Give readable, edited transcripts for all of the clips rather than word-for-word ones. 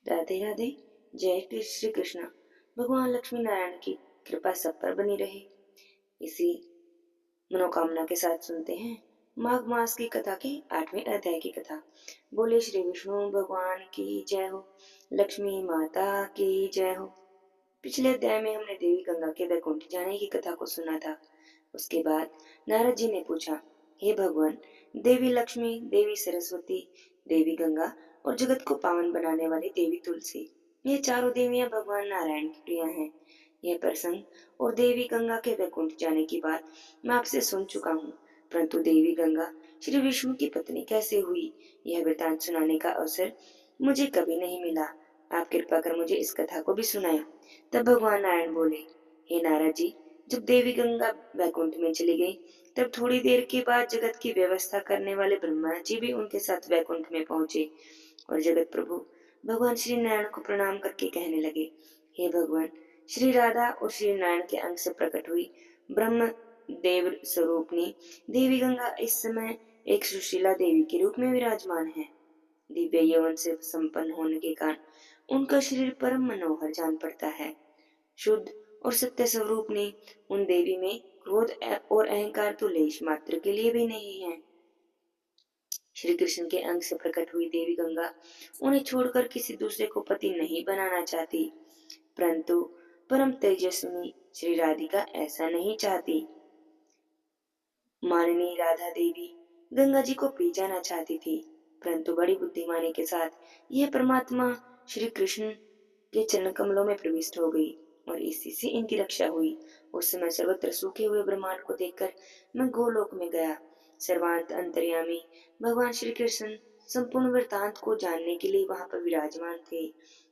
राधे राधे। श्री कृष्ण। भगवान लक्ष्मी नारायण की कृपा सब पर बनी रहे, इसी मनोकामना के साथ सुनते हैं माघ मास की कथा के 8वें अध्याय की कथा। बोले श्री विष्णु भगवान की जय हो, लक्ष्मी माता की जय हो। पिछले अध्याय में हमने देवी गंगा के वैकुंठ जाने की कथा को सुना था। उसके बाद नारद जी ने पूछा, हे भगवान, देवी लक्ष्मी, देवी सरस्वती, देवी गंगा और जगत को पावन बनाने वाली देवी तुलसी, ये चारों देवियां भगवान नारायण की प्रिया हैं। यह प्रसंग और देवी गंगा के वैकुंठ जाने की बात मैं आपसे सुन चुका हूँ, परंतु देवी गंगा श्री विष्णु की पत्नी कैसे हुई, यह वृतांत सुनाने का अवसर मुझे कभी नहीं मिला। आप कृपा कर मुझे इस कथा को भी सुनाया। तब भगवान नारायण बोले, हे नारद जी, जब देवी गंगा वैकुंठ में चली गई, तब थोड़ी देर के बाद जगत की व्यवस्था करने वाले ब्रह्मा जी भी उनके साथ वैकुंठ में पहुंचे और जगत प्रभु भगवान श्री नारायण को प्रणाम करके कहने लगे, हे भगवान, श्री राधा और श्री नारायण के अंग से प्रकट हुई ब्रह्म देव स्वरूपनी देवी गंगा इस समय एक सुशीला देवी के रूप में विराजमान है। दिव्य यौवन से संपन्न होने के कारण उनका शरीर परम मनोहर जान पड़ता है। शुद्ध और सत्य स्वरूप ने उन देवी में क्रोध और अहंकार तो लेश मात्र के लिए भी नहीं है। श्री कृष्ण के अंग से प्रकट हुई देवी गंगा उन्हें छोड़कर किसी दूसरे को पति नहीं बनाना चाहती, परंतु परम तेजस्विनी श्री राधिका ऐसा नहीं चाहती। माननीय राधा देवी गंगा जी को पी जाना चाहती थी, परंतु बड़ी बुद्धिमानी के साथ यह परमात्मा श्री कृष्ण के चरण कमलों में प्रविष्ट हो गई और इसी से इनकी रक्षा हुई। उस समय सर्वत्र सूखे हुए ब्रह्मांड को देखकर मैं गोलोक में गया। सर्वांत अंतर्यामी भगवान श्री कृष्ण संपूर्ण वृतांत को जानने के लिए वहां पर विराजमान थे।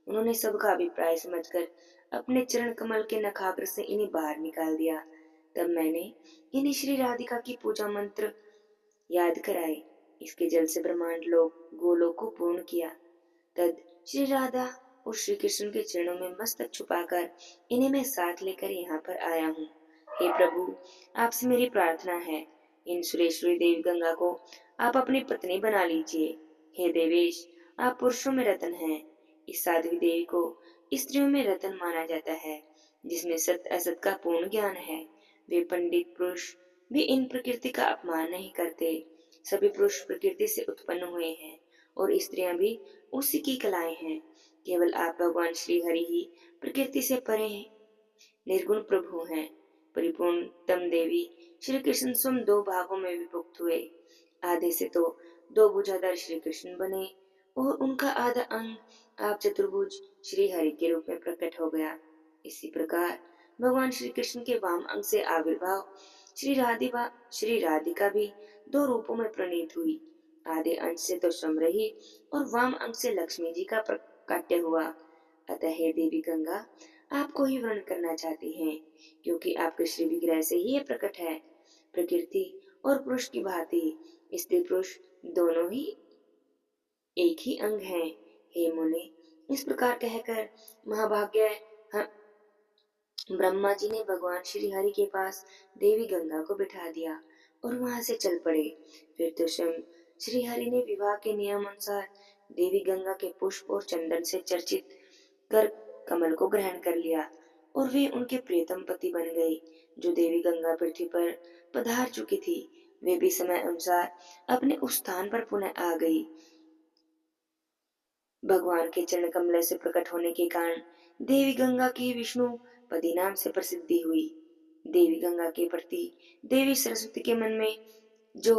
उन्होंने सबका अभिप्राय समझकर अपने चरण कमल के नखाग्र से इन्हें बाहर निकाल दिया। तब मैंने इन्हें श्री राधिका की पूजा मंत्र याद कराए। इसके जल से ब्रह्मांड लोक गोलोक को पूर्ण किया। तद श्री राधा और श्री कृष्ण के चरणों में मस्तक छुपाकर इन्हें मैं साथ लेकर यहाँ पर आया हूँ। हे प्रभु, आपसे मेरी प्रार्थना है, इन सुरेश्वरी देवी गंगा को आप अपनी पत्नी बना लीजिए। हे देवेश, आप पुरुषों में रतन हैं। इस साध्वी देवी को स्त्रियों में रतन माना जाता है, जिसमें सत्य असत का पूर्ण ज्ञान है। वे पंडित पुरुष भी इन प्रकृति का अपमान नहीं करते। सभी पुरुष प्रकृति से उत्पन्न हुए हैं और स्त्रियां भी उसी की कलाएं हैं। केवल आप भगवान श्री हरि ही प्रकृति से परे हैं, निर्गुण प्रभु हैं। परिपूर्णतम देवी श्री कृष्ण स्वयं दो भागों में विभक्त हुए। आधे से तो दो भुजाधार श्री कृष्ण बने और उनका आधा अंग आप चतुर्भुज श्री हरि के रूप में प्रकट हो गया। इसी प्रकार भगवान श्री कृष्ण के वाम अंग से आविर्भाव श्री राधिका भी दो रूपों में प्रणीत हुई। आधे अंश से तो समरही और वाम अंग से लक्ष्मी जी का प्रकाट्य हुआ। अतः हे देवी गंगा, आपको ही वर्ण करना चाहती हैं, क्योंकि आपके श्री विग्रह से ही ये प्रकट है। प्रकृति और पुरुष की भांति स्त्री पुरुष दोनों ही एक ही अंग हैं। हे मुने, इस प्रकार कहकर महाभाग्य ब्रह्मा जी ने भगवान श्री हरि के पास देवी गंगा को बिठा दिया और वहां से चल पड़े। फिर तो स्वयं श्री हरि ने विवाह के नियम अनुसार देवी गंगा के पुष्प और चंदन से चर्चित कर कमल को ग्रहण कर लिया और वे उनके प्रियतम पति बन गए। जो देवी गंगा पृथ्वी पर पधार चुकी थी, वे भी समय अनुसार अपने उस स्थान पर पुनः आ गई। भगवान के चरण कमल से प्रकट होने के कारण देवी गंगा की विष्णु पति नाम से प्रसिद्धि हुई। देवी गंगा के प्रति देवी सरस्वती के मन में जो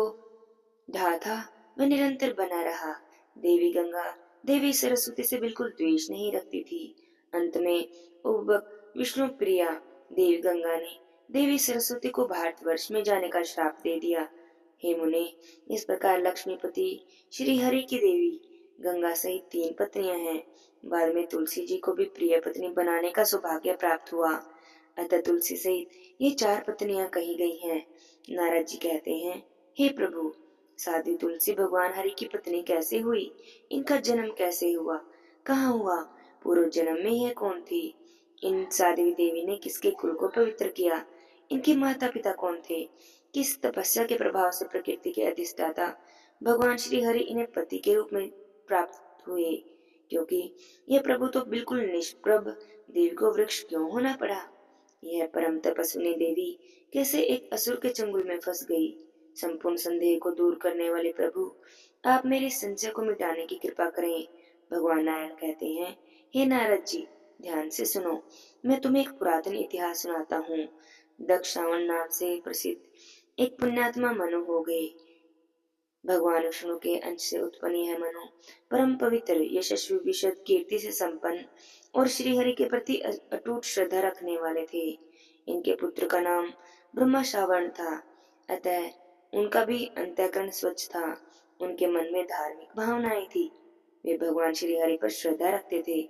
ढा था वह निरंतर बना रहा। देवी गंगा देवी सरस्वती से बिल्कुल द्वेष नहीं रखती थी। अंत में उर्वक विष्णु प्रिया देवी गंगा ने देवी सरस्वती को भारतवर्ष में जाने का श्राप दे दिया। हे मुने, इस प्रकार लक्ष्मीपति श्री हरि की देवी गंगा सहित 3 पत्नियां हैं। बाद में तुलसी जी को भी प्रिय पत्नी बनाने का सौभाग्य प्राप्त हुआ। अतः तुलसी सहित ये 4 पत्नियां कही गई हैं। नारद जी कहते हैं, हे प्रभु, साध्वी तुलसी भगवान हरि की पत्नी कैसे हुई? इनका जन्म कैसे हुआ? कहाँ हुआ? पूर्व जन्म में यह कौन थी? इन साध्वी देवी ने किसके कुल को पवित्र किया? इनके माता पिता कौन थे? किस तपस्या के प्रभाव से प्रकृति के अधिष्ठाता भगवान श्री हरि इन्हें पति के रूप में प्राप्त हुए? क्योंकि यह प्रभु तो बिल्कुल निष्प्रभ देवी को वृक्ष क्यों होना पड़ा। यह परम तपस्विनी देवी कैसे एक असुर के चंगुल में फंस गई। संपूर्ण संदेह को दूर करने वाले प्रभु, आप मेरे संशय को मिटाने की कृपा करें। भगवान नारायण कहते हैं, हे नारद जी, ध्यान से सुनो, मैं तुम्हें एक पुरातन इतिहास सुनाता हूँ। दक्ष श्रावण नाम से प्रसिद्ध एक पुण्यात्मा मनु हो गए। भगवान विष्णु के अंश से उत्पन्न यह मनु परम पवित्र, यशस्वी, विशद कीर्ति से संपन्न और श्री हरि के प्रति अटूट श्रद्धा रखने वाले थे। इनके पुत्र का नाम ब्रह्मा श्रावण था, अतः उनका भी अंतःकरण स्वच्छ था। उनके मन में धार्मिक भावनाएं थी। वे भगवान श्री हरि पर श्रद्धा रखते थे।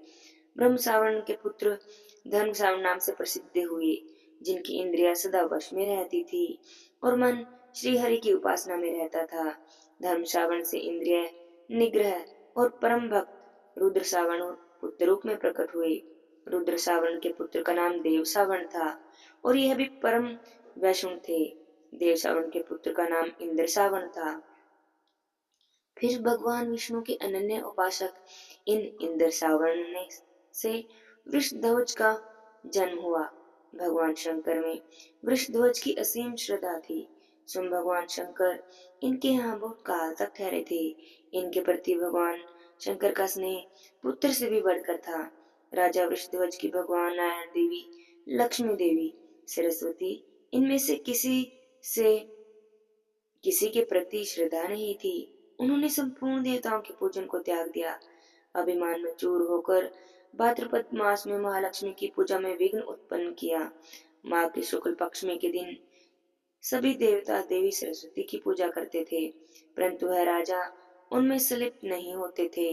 ब्रह्म श्रावण के पुत्र धर्म श्रावण नाम से प्रसिद्ध हुए, जिनकी इंद्रियां सदा वश में रहती थी और मन श्री हरि की उपासना में रहता था। धर्म श्रावण से इंद्रिय निग्रह और परम भक्त रुद्र श्रावण पुत्र रूप में प्रकट हुए। रुद्र श्रावण के पुत्र का नाम देव श्रावण था और यह भी परम वैष्णव थे। देव श्रावण के पुत्र का नाम इंद्र श्रावण था। फिर भगवान विष्णु के अनन्य उपासक इन इंद्र श्रावण से वृषध्वज का जन्म हुआ। भगवान शंकर में वृषध्वज की असीम श्रद्धा थी। स्वयं भगवान शंकर इनके यहाँ बहुत काल तक ठहरे थे। इनके प्रति भगवान शंकर का स्नेह पुत्र से भी बढ़कर था। राजा वृषध्वज की भगवान नारायण देवी, लक्ष्मी देवी, सरस्वती, इनमें से किसी के प्रति श्रद्धा नहीं थी। उन्होंने संपूर्ण देवताओं के पूजन को त्याग दिया। अभिमान में चूर होकर भाद्रपद मास में महालक्ष्मी की पूजा में विघ्न उत्पन्न किया। माघ के शुक्ल पक्ष में के दिन सभी देवता देवी सरस्वती की पूजा करते थे, परंतु वह राजा उनमें संलिप्त नहीं होते थे।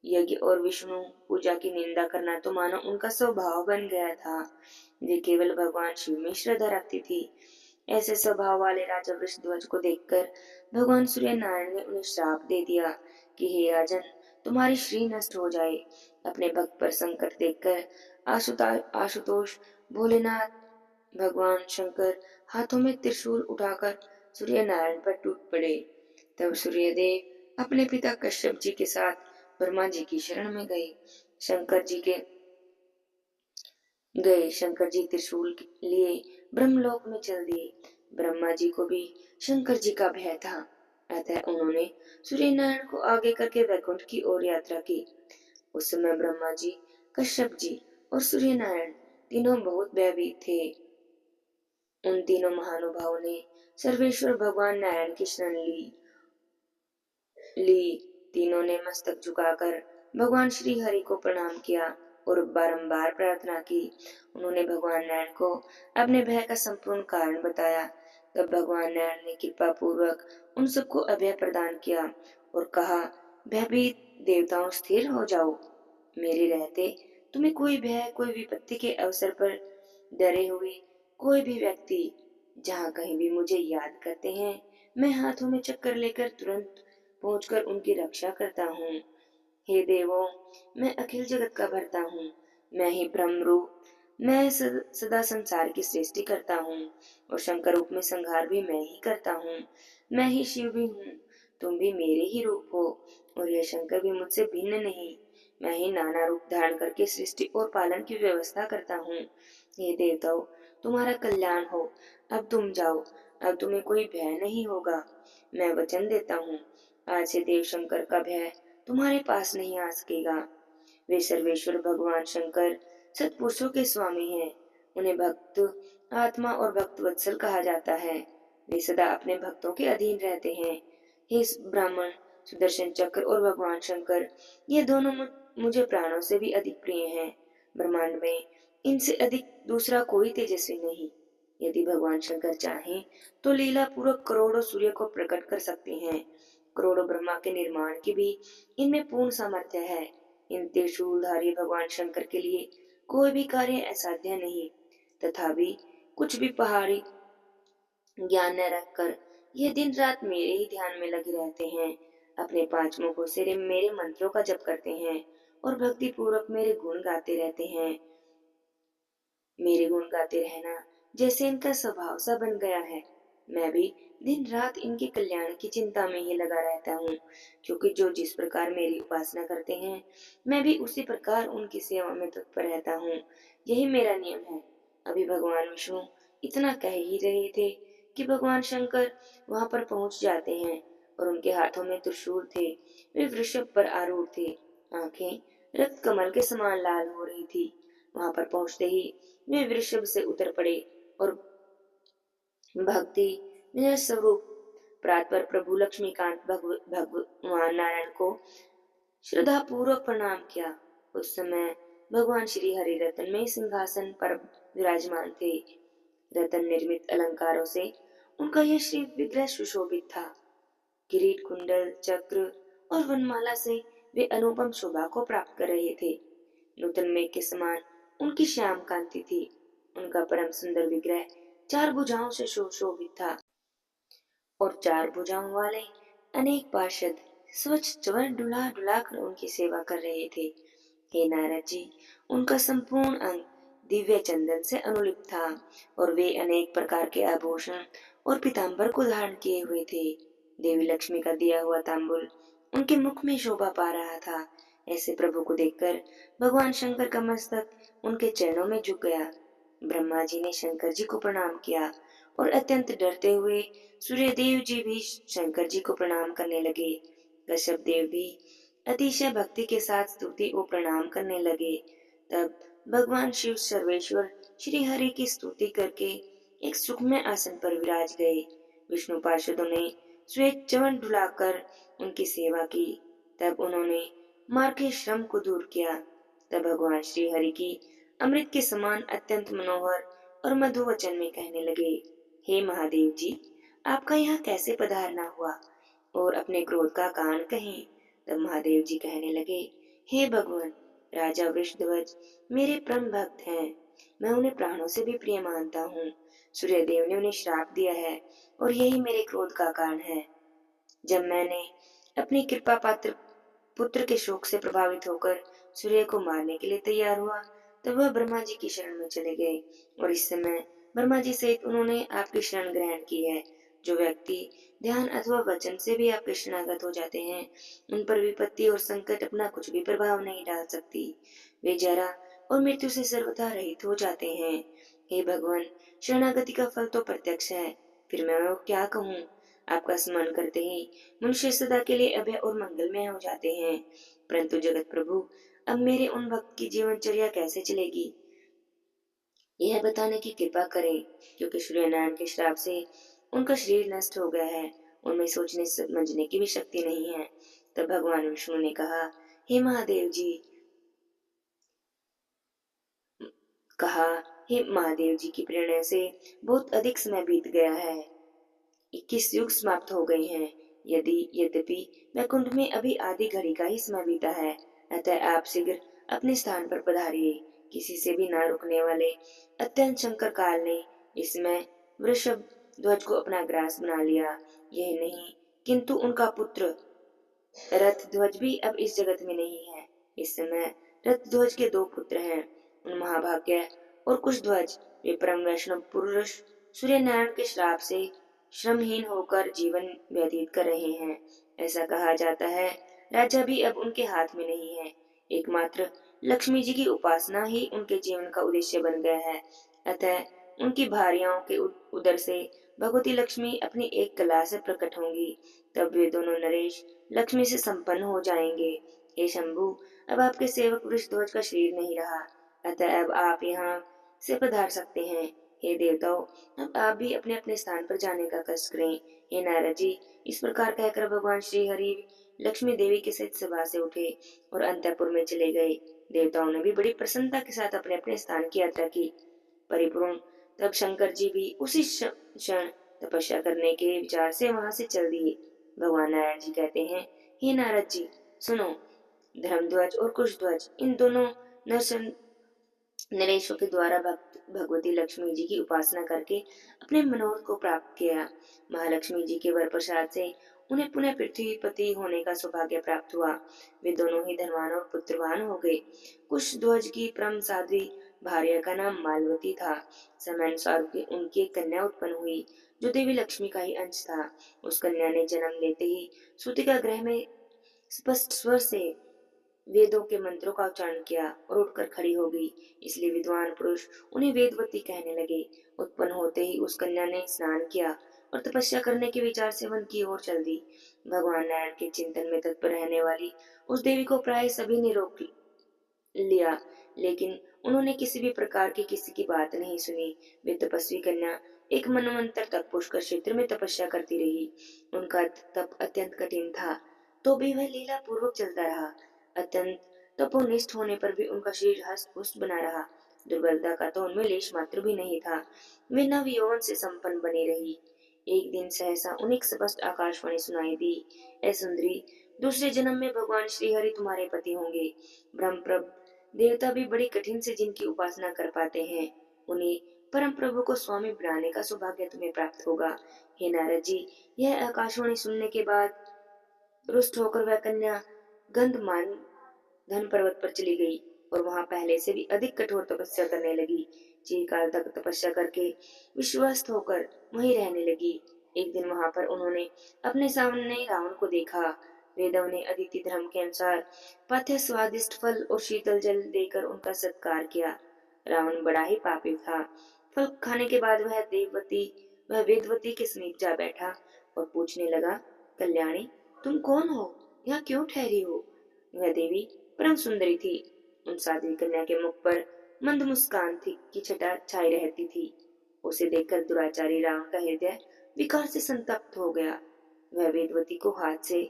यज्ञ और विष्णु पूजा की निंदा करना तो मानो उनका स्वभाव बन गया था। वे केवल भगवान शिव में श्रद्धा रखती थी। ऐसे स्वभाव वाले राजा वृषध्वज को देखकर भगवान सूर्य नारायण ने उन्हें श्राप दे दिया कि हे राजन, तुम्हारी श्री नष्ट हो जाए। अपने भक्त पर संकट देखकर आशुतोष भोलेनाथ भगवान शंकर हाथों में त्रिशूल उठाकर सूर्य नारायण पर टूट पड़े। तब सूर्यदेव अपने पिता कश्यप जी के साथ ब्रह्मा जी की शरण में गए। शंकर जी त्रिशूल लिए ब्रह्मलोक में चल दिए। ब्रह्मा जी को भी शंकर जी का भय था, अतः उन्होंने सूर्य नारायण को आगे करके वैकुंठ की ओर यात्रा की। उस समय ब्रह्मा जी, कश्यप जी और सूर्य नारायण तीनों बहुत भयभीत थे। उन तीनों महानुभावों ने सर्वेश्वर भगवान नारायण की शरण ली। तीनों ने मस्तक झुकाकर भगवान श्री हरि को प्रणाम किया और बारंबार प्रार्थना की। उन्होंने भगवान नारायण को अपने भय का संपूर्ण कारण बताया। तब भगवान नारायण ने कृपा पूर्वक उन सबको अभय प्रदान किया और कहा, भयभीत देवताओं, स्थिर हो जाओ। मेरे रहते तुम्हें कोई भय, कोई विपत्ति के अवसर पर डरे हुए कोई भी व्यक्ति जहाँ कहीं भी मुझे याद करते हैं, मैं हाथों में चक्कर लेकर तुरंत पहुंचकर उनकी रक्षा करता हूँ। हे देवों, मैं अखिल जगत का भरता हूँ। मैं ही ब्रह्म रूप, मैं सदा संसार की सृष्टि करता हूँ और शंकर रूप में संहार भी मैं ही करता हूँ। मैं ही शिव भी हूँ, तुम भी मेरे ही रूप हो और यह शंकर भी मुझसे भिन्न नहीं। मैं ही नाना रूप धारण करके सृष्टि और पालन की व्यवस्था करता हूँ। हे देवताओं, तुम्हारा कल्याण हो। अब तुम जाओ, अब तुम्हें कोई भय नहीं होगा। मैं वचन देता हूँ, आज से देव शंकर का भय तुम्हारे पास नहीं आ सकेगा। वे सर्वेश्वर भगवान शंकर सत्पुरुषों के स्वामी हैं। उन्हें भक्त आत्मा और भक्त वत्सल कहा जाता है। वे सदा अपने भक्तों के अधीन रहते हैं। हे ब्राह्मण, सुदर्शन चक्र और भगवान शंकर, ये दोनों मुझे प्राणों से भी अधिक प्रिय हैं। ब्रह्मांड में इनसे अधिक दूसरा कोई तेजस्वी नहीं। यदि भगवान शंकर चाहें तो लीला पूर्वक करोड़ों सूर्य को प्रकट कर सकते हैं। करोड़ों ब्रह्मा के निर्माण की भी इनमें पूर्ण सामर्थ्य है। इन त्रिशूलधारी भगवान शंकर के लिए कोई भी कार्य असाध्य नहीं। तथापि कुछ भी पहाड़ी ज्ञान न रखकर ये दिन रात मेरे ही ध्यान में लगे रहते हैं। अपने 5 मुखों से मेरे मंत्रों का जप करते हैं और भक्ति पूर्वक मेरे गुण गाते रहते हैं। मेरे गुण गाते रहना जैसे इनका स्वभाव सा बन गया है। मैं भी दिन रात इनके कल्याण की चिंता में ही लगा रहता हूँ, क्योंकि जो जिस प्रकार मेरी उपासना करते हैं, मैं भी उसी प्रकार उनकी सेवा में तत्पर रहता हूँ। यही मेरा नियम है। अभी भगवान विष्णु इतना कह ही रहे थे कि भगवान शंकर वहां पर पहुंच जाते हैं और उनके हाथों में त्रिशूल थे। वे वृषभ पर आरूढ़ थे। आंखें रक्त कमल के समान लाल हो रही थी। वहां पर पहुंचते ही वे वृषभ से उतर पड़े और भक्ति निज स्वरूप प्रात पर प्रभु लक्ष्मीकांत भगवान नारायण को श्रद्धा पूर्वक प्रणाम किया। उस समय भगवान श्री हरि रतन में सिंहासन पर विराजमान थे। रतन निर्मित अलंकारों से उनका यह श्री विग्रह सुशोभित था। किरीट, कुंडल, चक्र और वनमाला से वे अनुपम शोभा को प्राप्त कर रहे थे। नूतन मेघ के समान उनकी श्याम कांति थी। उनका परम सुंदर विग्रह चार भुजाओं से सुशोभित था और चार भुजाओं वाले अनेक पार्षद स्वच्छ चवर डुला डुला कर उनकी सेवा कर रहे थे। हे नारद जी, उनका संपूर्ण अंग दिव्य चंदन से अनुलिप्त था और वे अनेक प्रकार के आभूषण और पीताम्बर को धारण किए हुए थे। देवी लक्ष्मी का दिया हुआ तांबुल उनके मुख में शोभा पा रहा था। ऐसे प्रभु को देखकर भगवान शंकर का मस्तक उनके चरणों में झुक गया। ब्रह्मा जी ने शंकर जी को प्रणाम किया और अत्यंत डरते हुए सूर्य देव जी भी शंकर जी को प्रणाम करने लगे। कश्यप देव भी अतिशय भक्ति के साथ स्तुति और प्रणाम करने लगे। तब भगवान शिव सर्वेश्वर श्री हरि की स्तुति करके एक सुखमय आसन पर विराज गए। विष्णु पार्षदों ने श्वेत चवन डुलाकर उनकी सेवा की। तब उन्होंने मार्ग के श्रम को दूर किया। तब भगवान श्री हरि की अमृत के समान अत्यंत मनोहर और मधु वचन में कहने लगे, हे महादेव जी, आपका यहाँ कैसे पधारना हुआ और अपने क्रोध का कारण कहें। तब महादेव जी कहने लगे, हे भगवान, राजा वृषध्वज मेरे परम भक्त हैं। मैं उन्हें प्राणों से भी प्रिय मानता हूँ। सूर्य देव ने उन्हें श्राप दिया है और यही मेरे क्रोध का कारण है। जब मैंने अपनी कृपा पात्र पुत्र के शोक से प्रभावित होकर सूर्य को मारने के लिए तैयार हुआ, तब वह ब्रह्मा जी की शरण में चले गए और इस समय ब्रह्मा जी सहित उन्होंने आपकी शरण ग्रहण की है। जो व्यक्ति ध्यान अथवा वचन से भी आपके शरणागत हो जाते हैं, उन पर विपत्ति और संकट अपना कुछ भी प्रभाव नहीं डाल सकती। वे जरा और मृत्यु से सर्वथा रहित हो जाते हैं। हे भगवान, शरणागति का फल तो प्रत्यक्ष है, फिर मैं और क्या कहूँ। आपका स्मरण करते ही मनुष्य सदा के लिए अभय और मंगलमय हो जाते हैं। परंतु जगत प्रभु, अब मेरे उन भक्त की जीवनचर्या कैसे चलेगी, यह बताने की कृपा करें, क्योंकि सूर्य नारायण के श्राप से उनका शरीर नष्ट हो गया है। उनमें सोचने समझने की भी शक्ति नहीं है। तब भगवान विष्णु ने कहा, हे महादेव जी, कहा हे महादेव जी की प्रेरणा से बहुत अधिक समय बीत गया है। 21 युग समाप्त हो गए हैं। यद्यपि वैकुंठ में अभी आधी घड़ी का ही समय बीता है, अतः आप शीघ्र अपने स्थान पर पधारिए। किसी से भी न रुकने वाले अत्यंत शंकर काल ने इस समय वृषभ ध्वज को अपना ग्रास बना लिया। यह नहीं, किंतु उनका पुत्र रथ ध्वज भी अब इस जगत में नहीं है। इस समय रथ ध्वज के दो पुत्र हैं। उन महाभाग्य और कुश ध्वज वे परम वैष्णव पुरुष सूर्य नारायण के श्राप से श्रमहीन होकर जीवन व्यतीत कर रहे हैं। ऐसा कहा जाता है, राजा भी अब उनके हाथ में नहीं है। एकमात्र लक्ष्मी जी की उपासना ही उनके जीवन का उद्देश्य बन गया है। अतः उनकी भार्याओं के उदर से भगवती लक्ष्मी अपनी एक कला से प्रकट होंगी। तब वे दोनों नरेश लक्ष्मी से संपन्न हो जाएंगे। हे शंभु, अब आपके सेवक वृषध्वज का शरीर नहीं रहा, अतः अब आप यहाँ से पधार सकते हैं। हे देवताओं, अब आप भी अपने अपने स्थान पर जाने का कष्ट करें। हे नारद जी, इस प्रकार कहकर भगवान श्री हरि लक्ष्मी देवी के सहित सभा से उठे और अंतःपुर में चले गए। देवताओं ने भी बड़ी प्रसन्नता के साथ अपने अपने स्थान की यात्रा की। परिपूर्ण तब शंकर जी भी उसी क्षण तपस्या करने के विचार से वहां से चल दिए। भगवान नारायण जी कहते हैं, हे नारद जी, सुनो, धर्मध्वज और कुशध्वज इन दोनों नरेशों के द्वारा भगवती लक्ष्मी जी की उपासना करके अपने मनोरथ को प्राप्त किया। महालक्ष्मी जी के वर प्रसाद से उन्हें पुनः पृथ्वीपति होने का सौभाग्य प्राप्त हुआ। वे दोनों ही धनवान और पुत्रवान हो गए। कुश ध्वज की परम साध्वी भार्या का नाम मालवती था। समयानुसार उनकी एक कन्या उत्पन्न हुई जो देवी लक्ष्मी का ही अंश था। उस कन्या ने जन्म लेते ही सूतिका गृह में स्पष्ट स्वर से वेदों के मंत्रों का उच्चारण किया और उठकर खड़ी हो गई। इसलिए विद्वान पुरुष उन्हें वेदवती कहने लगे। उत्पन्न होते ही उस कन्या ने स्नान किया और तपस्या करने के विचार से वन की ओर चल दी। भगवान नारायण के चिंतन में तत्पर रहने वाली उस देवी को प्राय सभी ने रोक लिया, लेकिन उन्होंने किसी भी प्रकार की किसी की बात नहीं सुनी। वे तपस्वी कन्या एक मनवंतर तक पुष्कर क्षेत्र में तपस्या करती रही। उनका तप अत्यंत कठिन था, तो भी वह लीला पूर्वक चलता रहा। अत्यंत तपोनिष्ठ होने पर भी उनका शरीर हष्ट पुष्ट बना रहा। दुर्बलता का तो उनमें लेश मात्र भी नहीं था। वे नव यौवन से संपन्न बनी रही। एक दिन सहसा उन्हें स्पष्ट आकाशवाणी सुनाई दी। ए सुंदरी, दूसरे जन्म में भगवान श्री हरि तुम्हारे पति होंगे। ब्रह्म देवता भी बड़ी कठिन से जिनकी उपासना कर पाते हैं, उन्हें परम प्रभु को स्वामी बनाने का सौभाग्य तुम्हें प्राप्त होगा। हे नारद जी, यह आकाशवाणी सुनने के बाद रुष्ट होकर वह कन्या गंधमान धन पर्वत पर चली गई और वहां पहले से भी अधिक कठोर तपस्या करने लगी। चिरकाल तक तपस्या करके विश्वस्त होकर वहीं रहने लगी। एक दिन वहां पर उन्होंने अपने सामने रावण को देखा। वेदों ने अदिति धर्म के अनुसार पाथ्य स्वादिष्ट फल और शीतल जल देकर उनका सत्कार किया। रावण बड़ा ही पापी था। फल खाने के बाद वह वेदवती के समीप जा बैठा और पूछने लगा, कल्याणी, तुम कौन हो? यहाँ क्यों ठहरी हो? वह देवी परम सुंदरी थी। उन साध्वी कन्या के मुख पर मंद मुस्कान थी की छटा छाई रहती थी। उसे देखकर दुराचारी रावण का हृदय विकार से संतप्त हो गया। वह वेदवती को हाथ से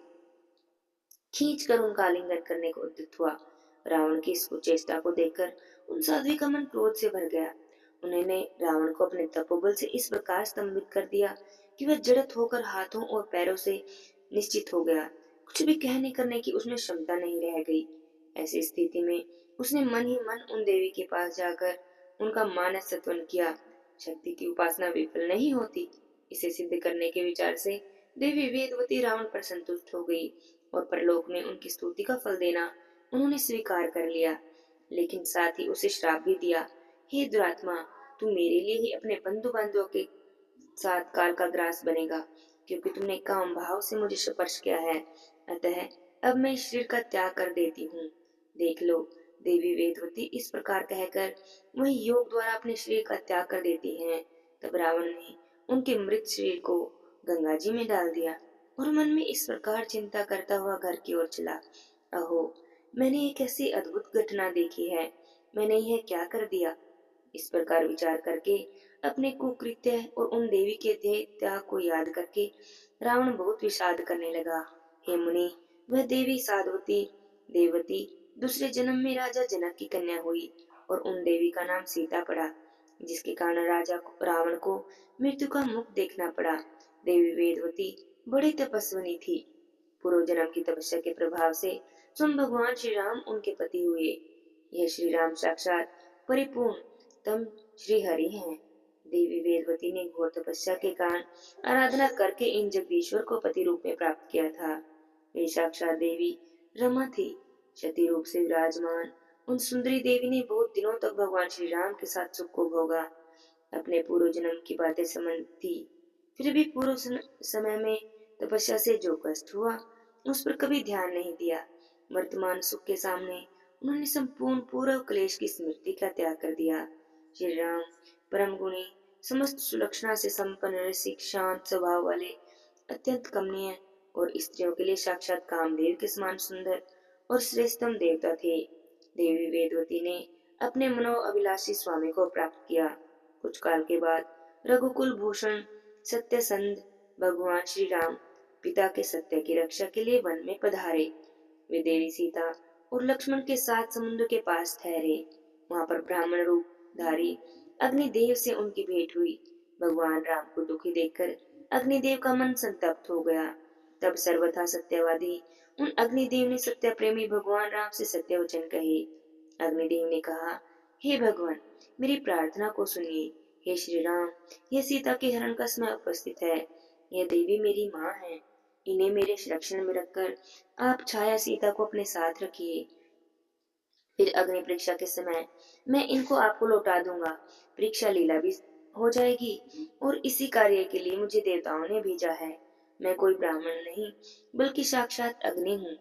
खींचकर उनका आलिंगन करने को उद्यत हुआ। रावण की इस कुचेष्टा को देखकर उन साध्वी का मन क्रोध से भर गया। उन्होंने रावण को अपने तपोबल से इस प्रकार स्तंभित कर दिया कि वह जड़त होकर हाथों और पैरों से निश्चित हो गया। कुछ भी कहने करने की उसमें क्षमता नहीं रह गई। ऐसी स्थिति में उसने मन ही मन उन देवी के पास जाकर उनका मानस सत्वन किया। शक्ति की उपासना विफल नहीं होती, इसे सिद्ध करने के विचार से देवी वेदवती रावण पर संतुष्ट हो गई और परलोक में उनकी स्तुति का फल देना उन्होंने स्वीकार कर लिया, लेकिन साथ ही उसे श्राप भी दिया। हे दुरात्मा, तू मेरे लिए ही अपने बंधु बांधवों के साथ काल का ग्रास बनेगा, क्योंकि तुमने काम भाव से मुझे स्पर्श किया है। अतः अब मैं इस शरीर का त्याग कर देती हूँ। देख लो, देवी वेदवती इस प्रकार कहकर वही योग द्वारा अपने शरीर का त्याग कर देती हैं। तब रावण ने उनके मृत शरीर को गंगा जी में डाल दिया और मन में इस प्रकार चिंता करता हुआ घर की ओर चला। अहो, मैंने एक ऐसी अद्भुत घटना देखी है, मैंने यह क्या कर दिया। इस प्रकार विचार करके अपने कुकृत्य और उन देवी के देह त्याग को याद करके रावण बहुत विषाद करने लगा। हे मुनि, वह देवी साधवती देवती दूसरे जन्म में राजा जनक की कन्या हुई और उन देवी का नाम सीता पड़ा, जिसके कारण रावण को मृत्यु का मुख देखना पड़ा। देवी वेदवती बड़ी तपस्विनी थी। पूर्व जन्म की तपस्या के प्रभाव से स्वयं भगवान श्री राम उनके पति हुए। यह श्री राम साक्षात परिपूर्ण तम श्री हरि हैं। देवी वेदवती ने घोर तपस्या के कारण आराधना करके इन जगदीश्वर को पति रूप में प्राप्त किया था। वे साक्षात देवी रमा थी। सती रूप से विराजमान उन सुंदरी देवी ने बहुत दिनों तक भगवान श्री राम के साथ सुख को भोगा। अपने पूर्व जन्म की बातें समझ थी, फिर भी पूर्व समय में तपस्या से जो कष्ट हुआ उस पर कभी ध्यान नहीं दिया। वर्तमान सुख के सामने उन्होंने संपूर्ण पूर्व क्लेश की स्मृति का त्याग कर दिया। श्री राम परम गुणी, समस्त सुलक्षणा से संपन्न, रसिक, शांत स्वभाव वाले, अत्यंत कमनीय और स्त्रियों के लिए साक्षात कामदेव के समान सुंदर और श्रेष्ठतम देवता थे। देवी वेदवती ने अपने मनो अभिलाषी स्वामी को प्राप्त किया। कुछ काल के बाद रघुकुल भूषण सत्यसंध भगवान श्री राम पिता के सत्य की रक्षा के लिए वन में पधारे। वे देवी सीता और लक्ष्मण के साथ समुद्र के पास ठहरे। वहां पर ब्राह्मण रूप धारी अग्निदेव से उनकी भेंट हुई। भगवान राम को दुखी देखकर अग्निदेव का मन संतप्त हो गया। तब सर्वथा सत्यवादी उन अग्निदेव ने सत्य प्रेमी भगवान राम से सत्य वचन कहे। अग्निदेव ने कहा, हे भगवान, मेरी प्रार्थना को सुनिए। हे श्री राम, यह सीता के हरण का समय उपस्थित है। यह देवी मेरी माँ है। इन्हें मेरे संरक्षण में रखकर आप छाया सीता को अपने साथ रखिए। फिर अग्नि परीक्षा के समय मैं इनको आपको लौटा दूंगा। परीक्षा लीला भी हो जाएगी और इसी कार्य के लिए मुझे देवताओं ने भेजा है। मैं कोई ब्राह्मण नहीं बल्कि साक्षात अग्नि हूँ।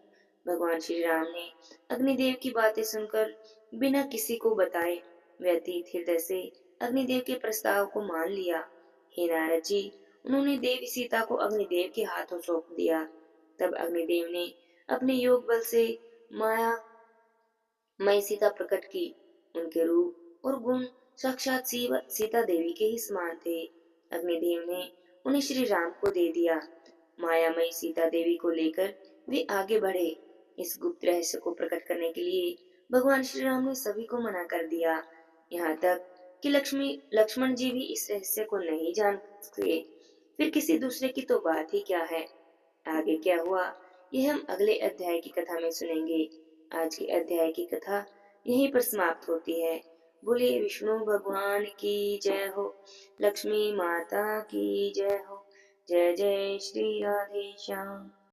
भगवान श्री राम ने अग्निदेव की बातें सुनकर बिना किसी को बताए व्यतीत हृदय से अग्निदेव के प्रस्ताव को मान लिया। हे नारद जी, उन्होंने देवी सीता को अग्निदेव के हाथों सौंप दिया। तब अग्निदेव ने अपने योग बल से माया मई सीता प्रकट की। उनके रूप और गुण साक्षात सीता देवी के ही समान थे। अग्निदेव ने उन्हें श्री राम को दे दिया। मायामयी सीता देवी को लेकर वे आगे बढ़े। इस गुप्त रहस्य को प्रकट करने के लिए भगवान श्री राम ने सभी को मना कर दिया, यहाँ तक कि लक्ष्मण जी भी इस रहस्य को नहीं जान सके। फिर किसी दूसरे की तो बात ही क्या है। आगे क्या हुआ, यह हम अगले अध्याय की कथा में सुनेंगे। आज के अध्याय की कथा यहीं पर समाप्त होती है। बोलिए विष्णु भगवान की जय हो, लक्ष्मी माता की जय हो। जय जय श्री राधे श्याम।